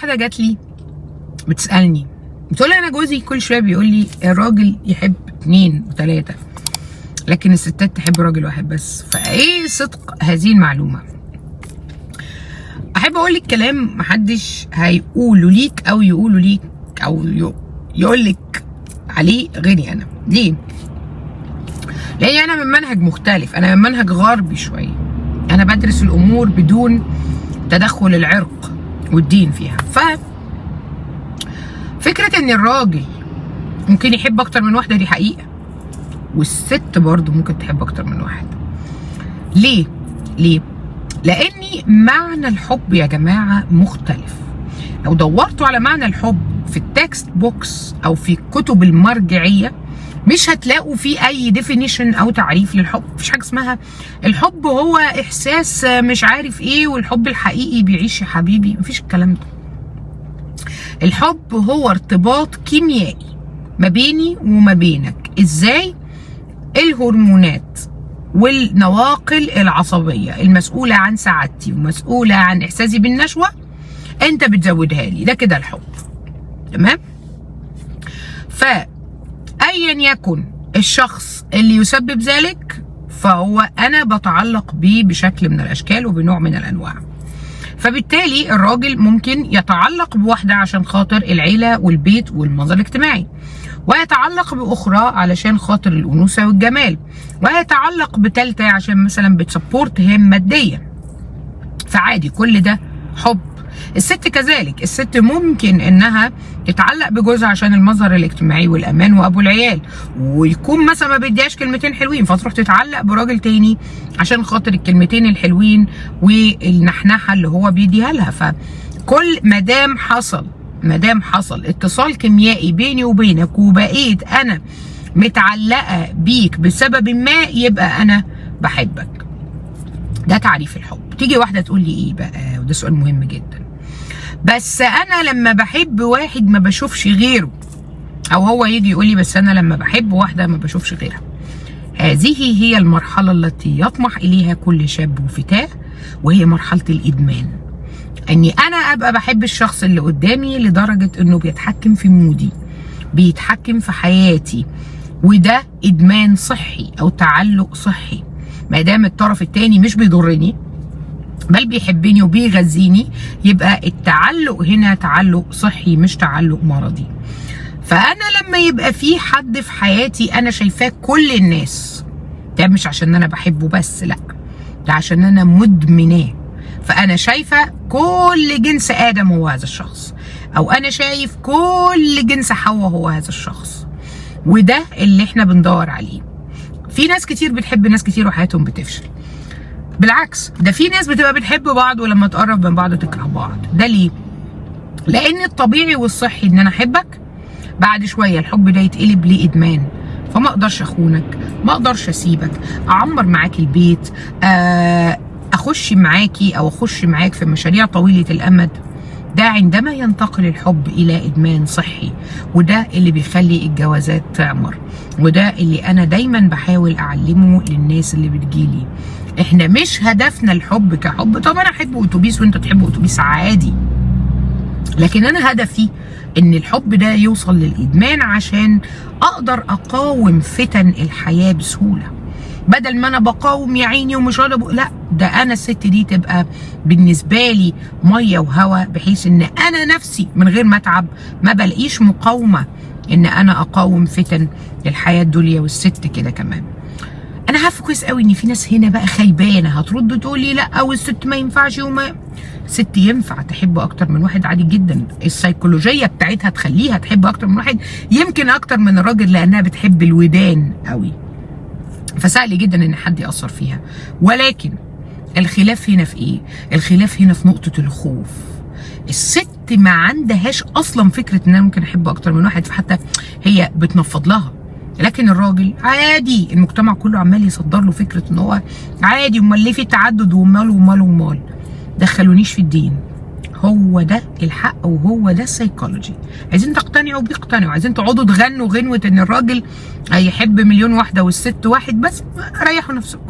واحده جات لي بتسالني، بتقول لي انا جوزي كل شويه بيقول لي الراجل يحب 2 و3 لكن الستات تحب راجل واحد بس، فايه صدق هذه المعلومه؟ احب اقول لك كلام محدش هيقوله ليك او يقوله ليك او يقول لك عليه غيري انا. ليه؟ لان انا من منهج مختلف، انا من منهج غربي شويه، انا بدرس الامور بدون تدخل العرق والدين فيها. فكره ان الراجل ممكن يحب اكتر من واحده دي حقيقه، والست برضو ممكن تحب اكتر من واحد. ليه؟ لاني معنى الحب يا جماعه مختلف. لو دورتوا على معنى الحب في التكست بوكس او في الكتب المرجعيه مش هتلاقوا فيه اي ديفينيشن او تعريف للحب. مفيش حاجه اسمها الحب هو احساس مش عارف ايه والحب الحقيقي بيعيش يا حبيبي، مفيش الكلام ده. الحب هو ارتباط كيميائي ما بيني وما بينك. ازاي؟ الهرمونات والنواقل العصبيه المسؤوله عن سعادتي ومسؤوله عن احساسي بالنشوه انت بتزودها لي، ده كده الحب. تمام؟ فايا يكن الشخص اللي يسبب ذلك فهو انا بتعلق بيه بشكل من الاشكال وبنوع من الانواع. فبالتالي الراجل ممكن يتعلق بواحده عشان خاطر العيله والبيت والمنظر الاجتماعي، ويتعلق باخرى علشان خاطر الانوثه والجمال، ويتعلق بثالثه عشان مثلا بتسبورت هيم ماديا. فعادي كل ده حب. الست كذلك، الست ممكن انها تتعلق بجوزها عشان المظهر الاجتماعي والامان وابو العيال، ويكون مثلا ما بيديهاش كلمتين حلوين فتروح تتعلق براجل تاني عشان خاطر الكلمتين الحلوين والنحنحه اللي هو بيديها لها. فكل مادام حصل اتصال كيميائي بيني وبينك وبقيت انا متعلقه بيك بسبب ما يبقى انا بحبك. ده تعريف الحب. تيجي واحده تقول لي ايه بقى، وده سؤال مهم جدا، بس انا لما بحب واحد ما بشوفش غيره، او هو يجي يقول لي بس انا لما بحب واحده ما بشوفش غيرها. هذه هي المرحله التي يطمح اليها كل شاب وفتاه، وهي مرحله الادمان. اني انا ابقى بحب الشخص اللي قدامي لدرجه انه بيتحكم في مودي، بيتحكم في حياتي، وده ادمان صحي او تعلق صحي. ما دام الطرف التاني مش بيضرني بل بيحبني وبيغذيني يبقى التعلق هنا تعلق صحي مش تعلق مرضي. فانا لما يبقى في حد في حياتي انا شايفاه كل الناس، ده مش عشان انا بحبه بس، لا ده عشان انا مدمناه. فانا شايفه كل جنس ادم هو هذا الشخص، او انا شايف كل جنس حواء هو هذا الشخص، وده اللي احنا بندور عليه. في ناس كتير بتحب ناس كتير وحياتهم بتفشل. بالعكس، ده في ناس بتبقى بتحب بعض ولما تقرب من بعض تكره بعض. ده ليه؟ لان الطبيعي والصحي ان انا احبك، بعد شويه الحب ده يتقلب ليه ادمان، فما اقدرش اخونك، ما اقدرش اسيبك، اعمر معاك البيت، اخش معاكي او اخش معاك في مشاريع طويله الامد. ده عندما ينتقل الحب الى ادمان صحي، وده اللي بيخلي الجوازات تعمر، وده اللي انا دايما بحاول اعلمه للناس اللي بتجيلي. احنا مش هدفنا الحب كحب. طب انا احب اتوبيس وانت تحب اتوبيس عادي، لكن انا هدفي ان الحب ده يوصل للادمان عشان اقدر اقاوم فتن الحياه بسهوله، بدل ما انا بقاوم يا عيني ومش راضي. لا، ده انا الست دي تبقى بالنسبه لي ميه وهوا، بحيث ان انا نفسي من غير ما اتعب ما بلاقيش مقاومه ان انا اقاوم فتن الحياه الدنيا. والست كده كمان. انا عارفه كويس قوي ان في ناس هنا بقى خيبانه هترد تقول لي لا والست ما ينفعش، وما ست ينفع تحب اكتر من واحد عادي جدا. السيكولوجيه بتاعتها تخليها تحب اكتر من واحد، يمكن اكتر من الراجل، لانها بتحب الودان قوي، فسهل جدا ان حد ياثر فيها. ولكن الخلاف هنا في ايه؟ الخلاف هنا في نقطه الخوف. الست ما عندهاش اصلا فكره ان انا ممكن احب اكتر من واحد، فحتى هي بتنفض لها. لكن الراجل عادي، المجتمع كله عمال يصدر له فكره ان هو عادي، امال ليه في تعدد ومال ومال ومال. دخلونيش في الدين، هو ده الحق وهو ده السيكولوجي. عايزين تقتنعوا بيقتنعوا، عايزين تقعدوا تغنوا غنوه ان الراجل هيحب 1,000,000 واحده والست واحد بس، ريحوا نفسكم.